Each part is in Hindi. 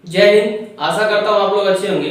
जय हिंद। आशा करता हूँ आप लोग अच्छे होंगे।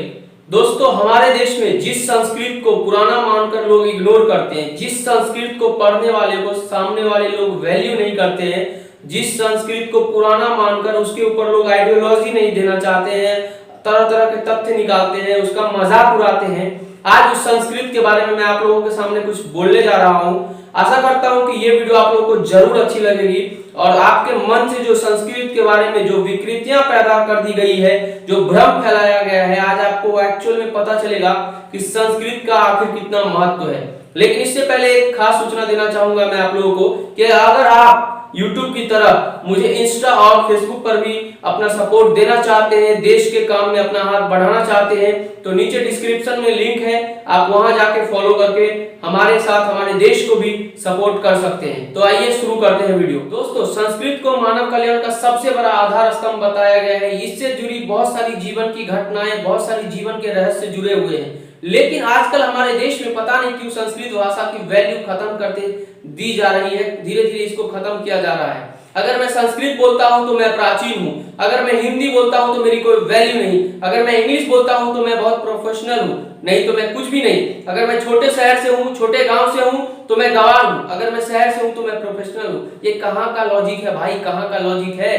दोस्तों, हमारे देश में जिस संस्कृत को पुराना मानकर लोग इग्नोर करते हैं, जिस संस्कृत को पढ़ने वाले को सामने वाले लोग वैल्यू नहीं करते हैं, जिस संस्कृत को पुराना मानकर उसके ऊपर लोग आइडियोलॉजी नहीं देना चाहते हैं, तरह तरह के तथ्य निकालते हैं, उसका मजाक उड़ाते हैं, आज उस संस्कृत के बारे में मैं आप लोगों के सामने कुछ बोलने जा रहा हूँ। आशा करता हूँ कि ये वीडियो आप लोगों को जरूर अच्छी लगेगी और आपके मन से जो संस्कृत के बारे में जो विकृतियां पैदा कर दी गई है, जो भ्रम फैलाया गया है, आज आपको एक्चुअल में पता चलेगा कि संस्कृत का आखिर कितना महत्व है। लेकिन इससे पहले एक खास सूचना देना चाहूंगा मैं आप लोगों को कि अगर आप YouTube की तरह मुझे इंस्टा और फेसबुक पर भी अपना सपोर्ट देना चाहते हैं, देश के काम में अपना हाथ बढ़ाना चाहते हैं, तो नीचे डिस्क्रिप्शन में लिंक है, आप वहां जाके फॉलो करके हमारे साथ हमारे देश को भी सपोर्ट कर सकते हैं। तो आइए शुरू करते हैं वीडियो। दोस्तों, संस्कृत को मानव कल्याण का सबसे बड़ा आधार स्तंभ बताया गया है। इससे जुड़ी बहुत सारी जीवन की घटनाएं, बहुत सारी जीवन के रहस्य जुड़े हुए हैं। लेकिन आजकल हमारे देश में पता नहीं क्यों संस्कृत भाषा की वैल्यू खत्म करते दी जा रही है। धीरे धीरे इसको खत्म किया जा रहा है। अगर मैं संस्कृत बोलता हूं तो मैं प्राचीन हूं, अगर मैं हिंदी बोलता हूं तो मेरी कोई वैल्यू नहीं, अगर मैं इंग्लिश बोलता हूं तो मैं बहुत प्रोफेशनल हूं, नहीं तो मैं कुछ भी नहीं, अगर मैं छोटे शहर से हूं, छोटे गांव से हूं तो मैं गवार हूं, अगर मैं शहर से हूं तो मैं प्रोफेशनल हूं। ये कहां का लॉजिक है भाई, कहां का लॉजिक है?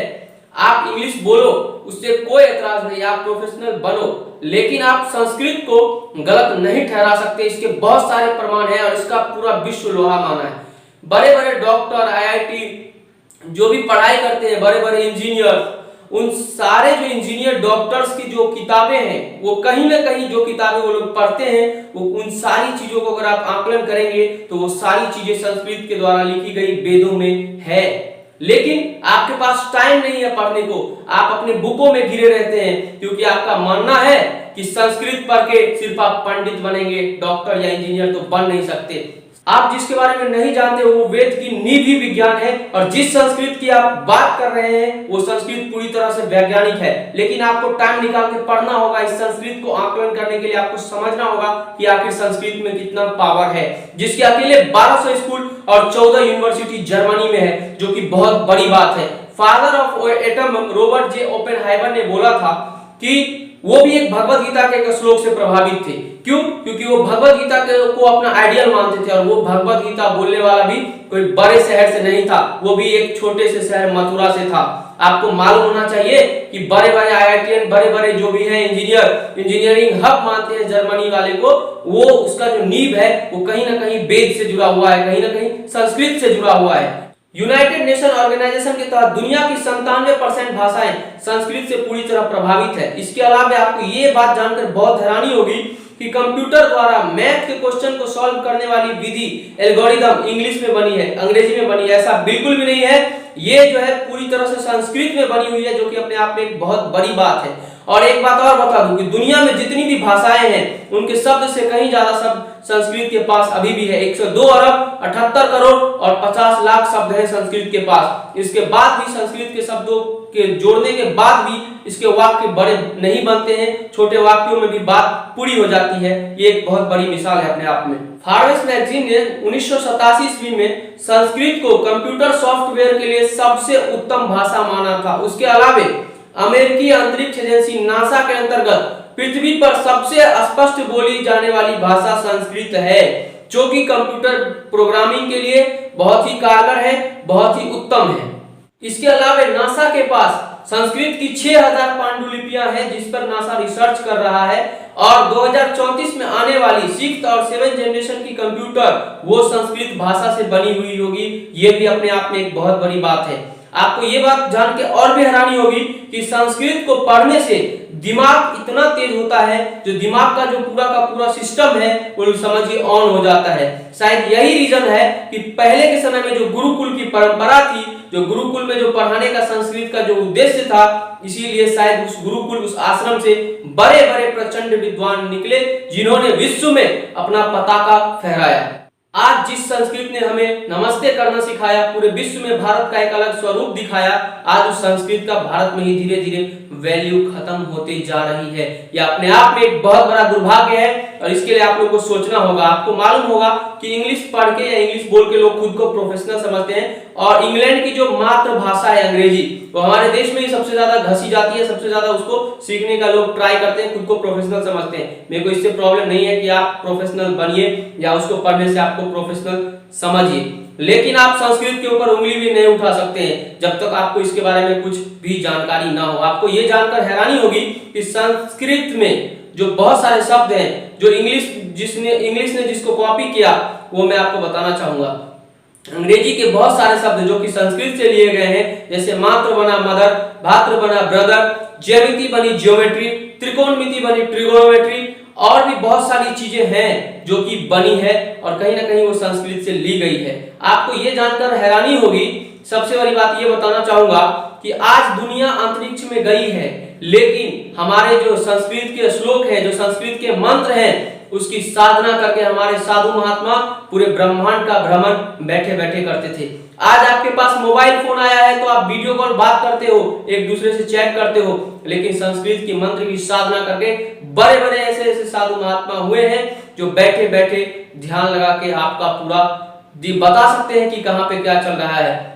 आप इंग्लिश बोलो, उससे कोई एतराज नहीं, आप प्रोफेशनल बनो, लेकिन आप संस्कृत को गलत नहीं ठहरा सकते। इसके बहुत सारे प्रमाण हैं और इसका पूरा विश्व लोहा माना है। बड़े बड़े डॉक्टर, IIT जो भी पढ़ाई करते हैं, बड़े बड़े इंजीनियर, उन सारे जो इंजीनियर डॉक्टर्स की जो किताबें हैं, वो कहीं ना कहीं जो किताबें वो लोग पढ़ते हैं, वो उन सारी चीजों को अगर आप आकलन करेंगे तो वो सारी चीजें संस्कृत के द्वारा लिखी गई वेदों में है। लेकिन आपके पास टाइम नहीं है पढ़ने को, आप अपने बुकों में घिरे रहते हैं, क्योंकि आपका मानना है कि संस्कृत पढ़ के सिर्फ आप पंडित बनेंगे, डॉक्टर या इंजीनियर तो बन नहीं सकते। आप जिसके बारे में नहीं जानते वो वेद की नींव ही विज्ञान है, और जिस संस्कृत की आप बात कर रहे हैं वो संस्कृत पूरी तरह से वैज्ञानिक है। लेकिन आपको टाइम निकाल के पढ़ना होगा, इस संस्कृत को आकलन करने के लिए आपको समझना होगा कि आखिर संस्कृत में कितना पावर है, जिसके अकेले 1200 स्कूल और 14 यूनिवर्सिटी जर्मनी में है, जो कि बहुत बड़ी बात है। Father of atom Robert J Oppenheimer ने बोला था कि वो भी एक भगवत गीता के एक श्लोक से प्रभावित थे। क्यों? क्योंकि वो भगवत गीता को अपना आइडियल मानते थे, और वो भगवत गीता बोलने वाला भी कोई बड़े शहर से नहीं था, वो भी एक छोटे से शहर मथुरा से था। आपको मालूम होना चाहिए कि बड़े बड़े IITian, बड़े बड़े जो भी हैं इंजीनियरिंग हब मानते हैं जर्मनी वाले को, वो उसका जो नींव है वो कहीं ना कहीं वेद से जुड़ा हुआ है, कहीं ना कहीं संस्कृत से जुड़ा हुआ है। यूनाइटेड नेशन ऑर्गेनाइजेशन के तहत दुनिया की 97% भाषाएं संस्कृत से पूरी तरह प्रभावित है। इसके अलावा आपको ये बात जानकर बहुत हैरानी होगी कि कंप्यूटर द्वारा मैथ के क्वेश्चन को सॉल्व करने वाली विधि, एल्गोरिदम इंग्लिश में बनी है, अंग्रेजी में बनी है, ऐसा बिल्कुल भी नहीं है। ये जो है पूरी तरह से संस्कृत में बनी हुई है, जो कि अपने आप में एक बहुत बड़ी बात है। और एक बात और बता दूं कि दुनिया में जितनी भी भाषाएं हैं उनके शब्द से कहीं ज्यादा शब्द संस्कृत के पास अभी भी है। 102 अरब 78 करोड़ और 50 लाख शब्द हैं संस्कृत के पास। इसके बाद भी संस्कृत के शब्दों के जोड़ने के बाद भी इसके वाक्य बड़े नहीं बनते हैं, छोटे वाक्यों में भी बात पूरी हो जाती है। ये एक बहुत बड़ी मिसाल है अपने आप में। फार्वेस मैगजीन ने 1987 ईस्वी में संस्कृत को कंप्यूटर सॉफ्टवेयर के लिए सबसे उत्तम भाषा माना था। उसके अलावा अमेरिकी अंतरिक्ष एजेंसी नासा के अंतर्गत पृथ्वी पर सबसे स्पष्ट बोली जाने वाली भाषा संस्कृत है, जो कि कंप्यूटर प्रोग्रामिंग के लिए बहुत ही कारगर है, बहुत ही उत्तम है। इसके अलावा नासा के पास संस्कृत की 6000 पांडुलिपियां हैं, जिस पर नासा रिसर्च कर रहा है, और 2034 में आने वाली 6th और 7th जनरेशन की कंप्यूटर वो संस्कृत भाषा से बनी हुई होगी। ये भी अपने आप में एक बहुत बड़ी बात है। आपको ये बात जान के और भी हैरानी होगी कि संस्कृत को पढ़ने से दिमाग इतना तेज होता है, जो दिमाग का जो पूरा का पूरा सिस्टम है वो समझिए ऑन हो जाता है। शायद यही रीजन है कि पहले के समय में जो गुरुकुल की परंपरा थी, जो गुरुकुल में जो पढ़ाने का संस्कृत का जो उद्देश्य था, इसीलिए शायद उस गुरुकुल, उस आश्रम से बड़े बड़े प्रचंड विद्वान निकले, जिन्होंने विश्व में अपना पताका फहराया। आज जिस संस्कृत ने हमें नमस्ते करना सिखाया, पूरे विश्व में भारत का एक अलग स्वरूप दिखाया, आज उस संस्कृत का भारत में ही धीरे धीरे वैल्यू खत्म होती जा रही है। यह अपने आप में एक बहुत बड़ा दुर्भाग्य है, और इसके लिए आप लोगों को सोचना होगा। आपको मालूम होगा कि इंग्लिश पढ़ के या इंग्लिश बोल के लोग खुद को प्रोफेशनल समझते हैं, और इंग्लैंड की जो मातृभाषा है अंग्रेजी, वो हमारे देश में ही सबसे ज्यादा घसी जाती है, सबसे ज्यादा उसको सीखने का लोग ट्राई करते हैं, खुद को प्रोफेशनल समझते हैं। मेरे को इससे प्रॉब्लम नहीं है कि आप प्रोफेशनल बनिए या उसको पढ़ने से आपको प्रोफेशनल समझिए, लेकिन आप संस्कृत के ऊपर उंगली भी नहीं उठा सकते हैं जब तक आपको इसके बारे में कुछ भी जानकारी ना हो। आपको ये जानकर हैरानी होगी कि संस्कृत में जो बहुत सारे शब्द हैं, जो इंग्लिश ने जिसको कॉपी किया, वो मैं आपको बताना चाहूंगा। अंग्रेजी के बहुत सारे शब्द जो कि संस्कृत से लिए गए हैं, जैसे मातृ बना मदर, भातृ बना ब्रदर, ज्यामिति बनी ज्योमेट्री, त्रिकोणमिति बनी ट्रिगोनोमेट्री, और भी बहुत सारी चीजें हैं जो कि बनी है और कहीं ना कहीं वो संस्कृत से ली गई है। आपको ये जानकर हैरानी होगी, सबसे बड़ी बात ये बताना चाहूंगा कि आज दुनिया अंतरिक्ष में गई है, लेकिन हमारे जो संस्कृत के श्लोक हैं, जो संस्कृत के मंत्र हैं, उसकी साधना करके हमारे साधु महात्मा पूरे ब्रह्मांड का भ्रमण बैठे बैठे करते थे। आज आपके पास मोबाइल फोन आया है तो आप वीडियो कॉल बात करते हो, एक दूसरे से चैट करते हो, लेकिन संस्कृत की मंत्र की साधना करके बड़े बड़े ऐसे ऐसे साधु महात्मा हुए हैं जो बैठे बैठे ध्यान लगा के आपका पूरा बता सकते हैं कि कहां पे क्या चल रहा है।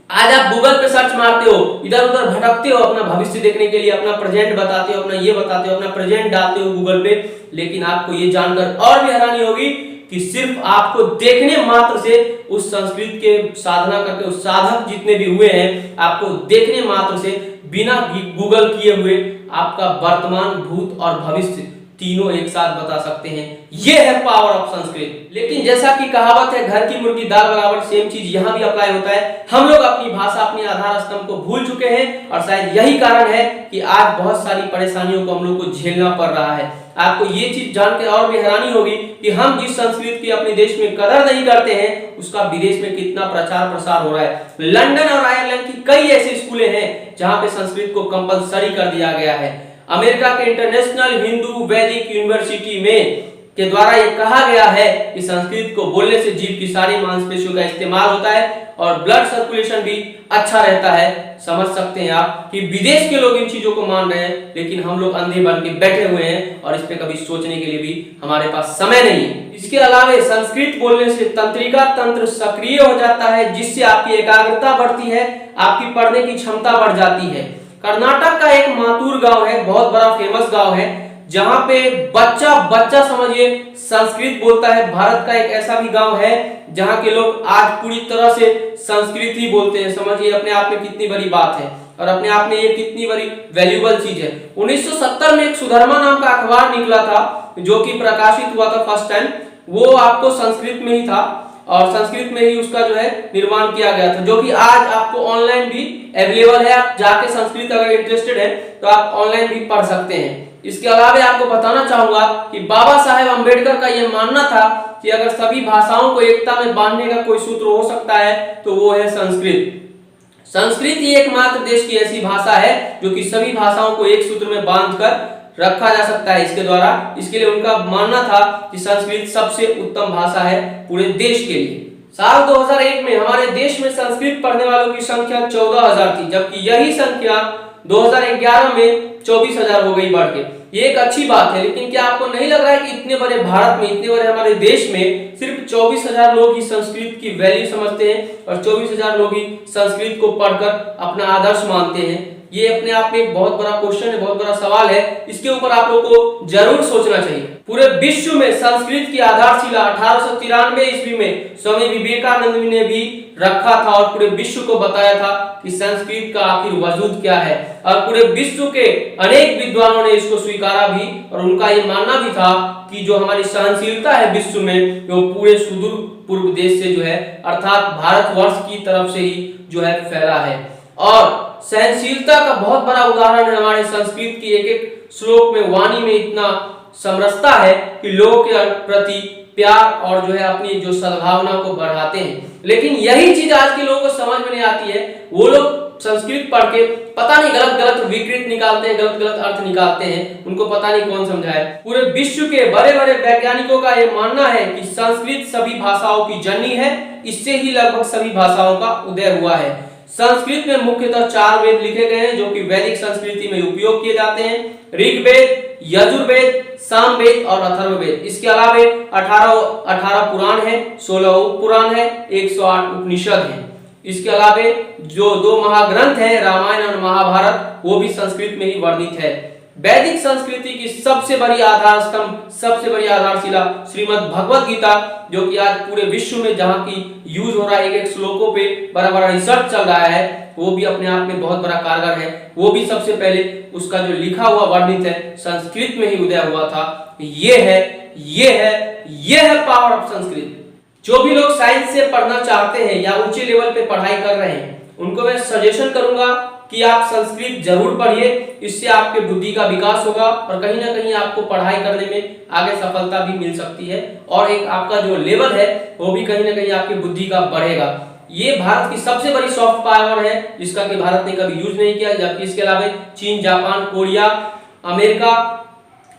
आज आप गूगल पे सर्च मारते हो, इधर उधर भटकते हो अपना भविष्य देखने के लिए, अपना प्रेजेंट बताते हो, अपना ये बताते हो, अपना प्रेजेंट डालते हो गूगल पे, लेकिन आपको ये जानकर और भी हैरानी होगी कि सिर्फ आपको देखने मात्र से उस संस्कृत के साधना करके उस साधक जितने भी हुए हैं, आपको देखने मात्र से बिना गूगल किए हुए आपका वर्तमान, भूत और भविष्य तीनों एक साथ बता सकते हैं। ये है पावर ऑफ संस्कृत। लेकिन जैसा कि कहावत है, घर की मुर्गी दाल बराबर, सेम चीज यहाँ भी अप्लाई होता है। हम लोग अपनी भाषा, अपनी आधार स्तंभ को भूल चुके हैं और शायद यही कारण है कि आज बहुत सारी परेशानियों को हम लोग को झेलना पड़ रहा है। आपको ये चीज जान के और भी हैरानी होगी कि हम जिस संस्कृत की अपने देश में कदर नहीं करते हैं, उसका विदेश में कितना प्रचार प्रसार हो रहा है। लंदन और आयरलैंड की कई ऐसी स्कूलें हैं जहां पे संस्कृत को कंपलसरी कर दिया गया है। अमेरिका के इंटरनेशनल हिंदू वैदिक यूनिवर्सिटी में के द्वारा ये कहा गया है कि संस्कृत को बोलने से जीभ की सारी मांसपेशियों का इस्तेमाल होता है और ब्लड सर्कुलेशन भी अच्छा रहता है। समझ सकते हैं आप कि विदेश के लोग इन चीजों को मान रहे हैं, लेकिन हम लोग अंधे बन के बैठे हुए हैं और इस पे कभी सोचने के लिए भी हमारे पास समय नहीं है। इसके अलावा संस्कृत बोलने से तंत्रिका तंत्र सक्रिय हो जाता है, जिससे आपकी एकाग्रता बढ़ती है, आपकी पढ़ने की क्षमता बढ़ जाती है। कर्नाटक का एक मातूर गांव है, बहुत बड़ा फेमस गांव है, जहां पे बच्चा समझिए संस्कृत बोलता है। भारत का एक ऐसा भी गांव है जहां के लोग आज पूरी तरह से संस्कृत ही बोलते हैं। समझिए अपने आप में कितनी बड़ी बात है और अपने आप में ये कितनी बड़ी वैल्यूएबल चीज है। 1970 में एक सुधर्मा नाम का अखबार निकला था जो कि प्रकाशित हुआ था फर्स्ट टाइम, वो आपको संस्कृत में ही था और संस्कृत में ही उसका जो है निर्माण किया गया था, जो कि आज आपको ऑनलाइन भी अवेलेबल है। आप जाके संस्कृत अगर इंटरेस्टेड है तो आप ऑनलाइन भी पढ़ सकते हैं। इसके अलावा आपको बताना चाहूंगा कि बाबा साहेब अम्बेडकर का यह मानना था कि अगर सभी भाषाओं को एकता में बांधने का कोई सूत्र हो सकता है तो वो है संस्कृत। संस्कृत ही एकमात्र देश की ऐसी भाषा है जो कि सभी भाषाओं को एक सूत्र में बांधकर रखा जा सकता है इसके द्वारा। इसके लिए उनका मानना था कि संस्कृत सबसे उत्तम भाषा है पूरे देश के लिए। साल 2001 में हमारे देश में संस्कृत पढ़ने वालों की संख्या 14,000 थी, जबकि यही संख्या 2011 में 24,000 हो गई बढ़ के। ये एक अच्छी बात है, लेकिन क्या आपको नहीं लग रहा है कि इतने बड़े भारत में, इतने बड़े हमारे देश में सिर्फ 24,000 लोग ही संस्कृत की वैल्यू समझते हैं और 24,000 लोग ही संस्कृत को पढ़कर अपना आदर्श मानते हैं? ये अपने आप में एक बहुत बड़ा क्वेश्चन है, बहुत बड़ा सवाल है। इसके ऊपर आप लोगों को जरूर सोचना चाहिए। पूरे विश्व में संस्कृत की आधारशिला 1893 ईस्वी में स्वामी विवेकानंद ने भी रखा था और पूरे विश्व को बताया था कि संस्कृत का आखिर वजूद क्या है, और पूरे विश्व के अनेक विद्वानों ने इसको स्वीकारा भी और उनका ये मानना भी था कि जो हमारी सहनशीलता है विश्व में, वो पूरे सुदूर पूर्व देश से जो है अर्थात भारतवर्ष की तरफ से ही जो है फैला है। और सहनशीलता का बहुत बड़ा उदाहरण है हमारे संस्कृत की एक एक श्लोक में, वाणी में इतना समरसता है कि लोगों के प्रति प्यार और जो है अपनी जो सद्भावना को बढ़ाते हैं। लेकिन यही चीज आज के लोगों को समझ में नहीं आती है। वो लोग संस्कृत पढ़ के पता नहीं गलत गलत विकृत निकालते हैं, गलत गलत अर्थ निकालते हैं, उनको पता नहीं कौन समझाए। पूरे विश्व के बड़े बड़े वैज्ञानिकों का यह मानना है कि संस्कृत सभी भाषाओं की जननी है, इससे ही लगभग सभी भाषाओं का उदय हुआ है। संस्कृत में मुख्यतः 4 वेद लिखे गए हैं जो कि वैदिक संस्कृति में उपयोग किए जाते हैं: ऋग्वेद, यजुर्वेद, सामवेद और अथर्ववेद। इसके अलावा 18 पुराण है, 16 उपपुराण है, 108 उपनिषद है। इसके अलावा जो 2 महाग्रंथ हैं रामायण और महाभारत वो भी संस्कृत में ही वर्णित है। वैदिक संस्कृति की सबसे बड़ी आधार स्तंभ, सबसे बड़ी आधारशिला श्रीमद् भगवत गीता, जो कि आज पूरे विश्व में जहां की यूज हो रहा है, एक श्लोकों पे बड़ा बड़ा रिसर्च चल रहा है, वो भी अपने आप में बहुत बड़ा कारगर है। वो भी सबसे पहले उसका जो लिखा हुआ वर्णित है संस्कृत में ही उदय हुआ था। ये है पावर ऑफ संस्कृत। जो भी लोग साइंस से पढ़ना चाहते हैं या ऊंचे लेवल पे पढ़ाई कर रहे हैं, उनको मैं सजेशन करूंगा कि आप संस्कृत जरूर पढ़िए। इससे आपके बुद्धि का विकास होगा और कहीं ना कहीं आपको पढ़ाई करने में आगे सफलता भी मिल सकती है, और एक आपका जो लेवल है वो भी कहीं ना कहीं आपकी बुद्धि का बढ़ेगा। ये भारत की सबसे बड़ी सॉफ्ट पावर है जिसका कि भारत ने कभी यूज नहीं किया, जबकि इसके अलावा चीन, जापान, कोरिया, अमेरिका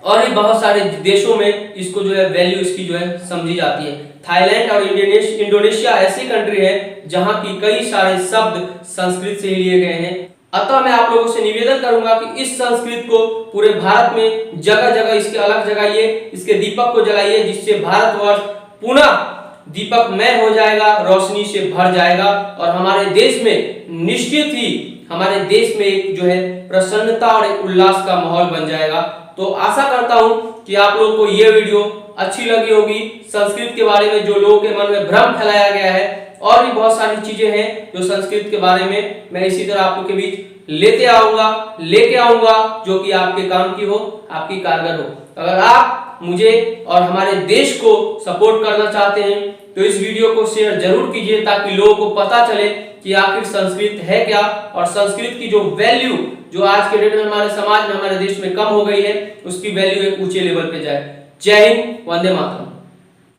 और भी बहुत सारे देशों में इसको जो है वैल्यू इसकी जो है समझी जाती है। थाईलैंड और इंडोनेशिया ऐसी कंट्री है जहां की कई सारे शब्द संस्कृत से ही लिए गए हैं। अतः मैं आप लोगों से निवेदन करूंगा कि इस संस्कृत को पूरे भारत में जगह जगह इसके अलग जगाइए, इसके दीपक को जलाइए, जिससे भारतवर्ष पुनः दीपकमय हो जाएगा, रोशनी से भर जाएगा और हमारे देश में निश्चित ही हमारे देश में एक जो है प्रसन्नता और एक उल्लास का माहौल बन जाएगा। तो आशा करता हूं कि आप लोगों को ये वीडियो अच्छी लगी होगी। संस्कृत के बारे में जो लोगों के मन में भ्रम फैलाया गया है, और भी बहुत सारी चीजें हैं जो संस्कृत के बारे में मैं इसी तरह आप लोगों के बीच लेके आऊंगा जो कि आपके काम की हो, आपकी कारगर हो। अगर आप मुझे और हमारे देश को सपोर्ट करना चाहते हैं तो इस वीडियो को शेयर जरूर कीजिए, ताकि लोगों को पता चले कि आखिर संस्कृत है क्या, और संस्कृत की जो वैल्यू जो आज के डेट में हमारे समाज में, हमारे देश में कम हो गई है, उसकी वैल्यू एक ऊंचे लेवल पे जाए। जय हिंद, वंदे मातरम।